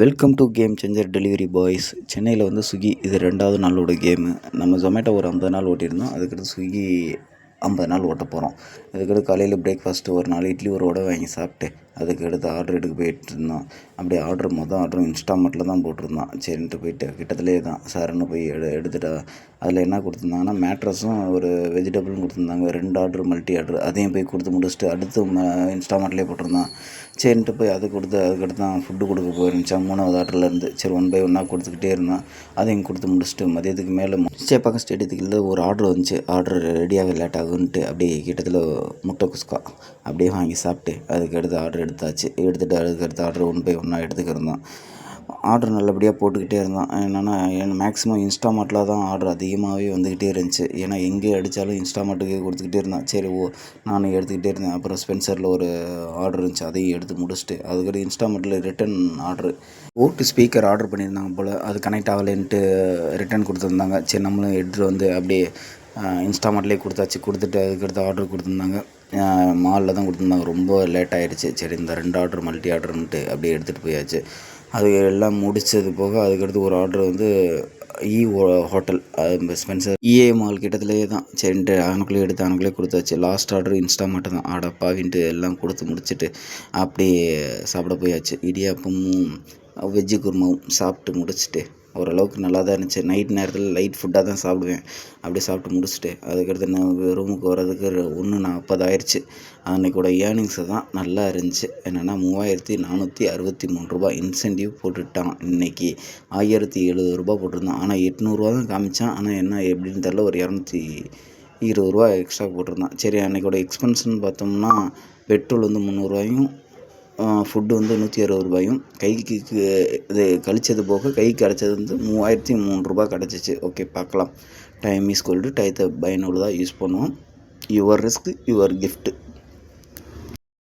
Welcome to game changer delivery boys. சென்னையில் வந்து Swiggy இது 2வது நாளோட கேமு. நம்ம ஜொமேட்டோ ஒரு 50 நாள் ஓட்டியிருந்தோம். அதுக்கடுத்து ஸ்விக்கி 50 நாள் ஓட்ட போகிறோம். அதுக்கடுத்து காலையில் பிரேக்ஃபாஸ்ட்டு ஒரு 4 இட்லி ஒரு வடை வாங்கி சாப்பிட்டு அதுக்கடுத்து ஆர்டர் எடுக்க போயிட்டுருந்தோம். அப்படியே ஆர்டரும் இன்ஸ்டாமெண்ட்டில் தான் போட்டிருந்தோம். சரின்ட்டு போயிட்டு கிட்டத்துலேயே தான் சார்னு போய் எடுத்துட்டா. அதில் என்ன கொடுத்துருந்தாங்கன்னா மேட்ரஸும் ஒரு வெஜிடபிளும் கொடுத்துருந்தாங்க. 2 ஆர்டர் மல்டி ஆர்டர் அதையும் போய் கொடுத்து முடிச்சுட்டு அடுத்து இன்ஸ்டாமெண்ட்லேயே போட்டிருந்தான். சரின்ட்டு போய் அது கொடுத்து அதுக்கடுத்து தான் ஃபுட்டு கொடுக்க போயிருந்துச்சான் 3வது ஆர்டர்லேருந்து. சரி 1 பை 1 கொடுத்துக்கிட்டே இருந்தோம். அதையும் கொடுத்து முடிச்சுட்டு மதியத்துக்கு மேலே சேப்பாக்கம் ஸ்டேடியத்துக்கு ஒரு ஆர்டர் வந்துச்சு. ஆர்டர் ரெடியாக லேட் ஆகுன்ட்டு அப்படியே கிட்டத்தில் முட்டை குஸ்கா அப்படியே வாங்கி சாப்பிட்டு அதுக்கடுத்து ஆர்டர் எடுத்துகிட்டு அதுக்கடுத்து ஆர்டர் 1 பை 1 எடுத்துக்கிருந்தோம். ஆர்டர் நல்லபடியாக போட்டுக்கிட்டே இருந்தோம். என்னென்னா மேக்ஸிமம் இன்ஸ்டாமார்ட்டில் தான் ஆர்டர் அதிகமாகவே வந்துக்கிட்டே இருந்துச்சு. ஏன்னா எங்கே அடித்தாலும் இன்ஸ்டாமார்ட்டுக்கு கொடுத்துக்கிட்டே இருந்தேன். சரி நானும் எடுத்துக்கிட்டே இருந்தேன். அப்புறம் ஸ்பென்சரில் ஒரு ஆர்டர் இருந்துச்சு, அதையும் எடுத்து முடிச்சுட்டு அதுக்கடுத்து இன்ஸ்டாமார்ட்டில் ரிட்டன் ஆர்டர் ஸ்பீக்கர் ஆர்டர் பண்ணியிருந்தாங்க போல். அது கனெக்ட் ஆகலைன்ட்டு ரிட்டன் கொடுத்துருந்தாங்க. சரி நம்மளும் எடுத்துகிட்டு வந்து அப்படியே இன்ஸ்டாமார்ட்லேயே கொடுத்துட்டு அதுக்கடுத்து ஆர்டர் கொடுத்துருந்தாங்க. மாலில் தான் கொடுத்துருந்தாங்க. ரொம்ப லேட் ஆகிடுச்சு. சரி இந்த 2 ஆர்டர் மல்டி ஆர்டர்ன்ட்டு அப்படியே எடுத்துகிட்டு போயாச்சு. அது எல்லாம் முடித்தது போக அதுக்கடுத்து ஒரு ஆர்டர் வந்து ஹோட்டல் ஸ்பென்சர் மால் கிட்டத்துலேயே தான். சரின்ட்டு அனுக்குள்ளே கொடுத்தாச்சு. லாஸ்ட் ஆர்டர் இன்ஸ்டாமார்ட் தான். பாவின்ட்டு எல்லாம் கொடுத்து முடிச்சுட்டு அப்படியே சாப்பிட போயாச்சு. இடியாப்பமும் வெஜ்ஜு குருமாவும் சாப்பிட்டு முடிச்சுட்டு ஓரளவுக்கு நல்லா தான் இருந்துச்சு. நைட் நேரத்தில் லைட் ஃபுட்டாக தான் சாப்பிடுவேன். அப்படியே சாப்பிட்டு முடிச்சுட்டு அதுக்கடுத்து நான் ரூமுக்கு வர்றதுக்கு 1:40 ஆயிடுச்சு. அன்றைக்கூட ஏர்னிங்ஸு தான் நல்லா இருந்துச்சு. என்னென்னா 3463 ரூபா இன்சென்டிவ் போட்டுட்டான். இன்றைக்கி 1070 ரூபா போட்டிருந்தான். ஆனால் 800 தான் காமிச்சான். ஆனால் என்ன எப்படின்னு தெரில, ஒரு 220 ரூபா எக்ஸ்ட்ரா போட்டிருந்தான். சரி அன்றைக்கோட எக்ஸ்பென்ஸ்னு பார்த்தோம்னா பெட்ரோல் வந்து 300 ஃபுட்டு வந்து 160 ரூபாயும் கைக்கு இது கழிச்சது போக கைக்கு கிடச்சது வந்து 3003 ரூபா கிடச்சிச்சு. ஓகே பார்க்கலாம். Time is gold. டயத்தை பயனுள்ளதாக யூஸ் பண்ணுவோம். Your risk your gift.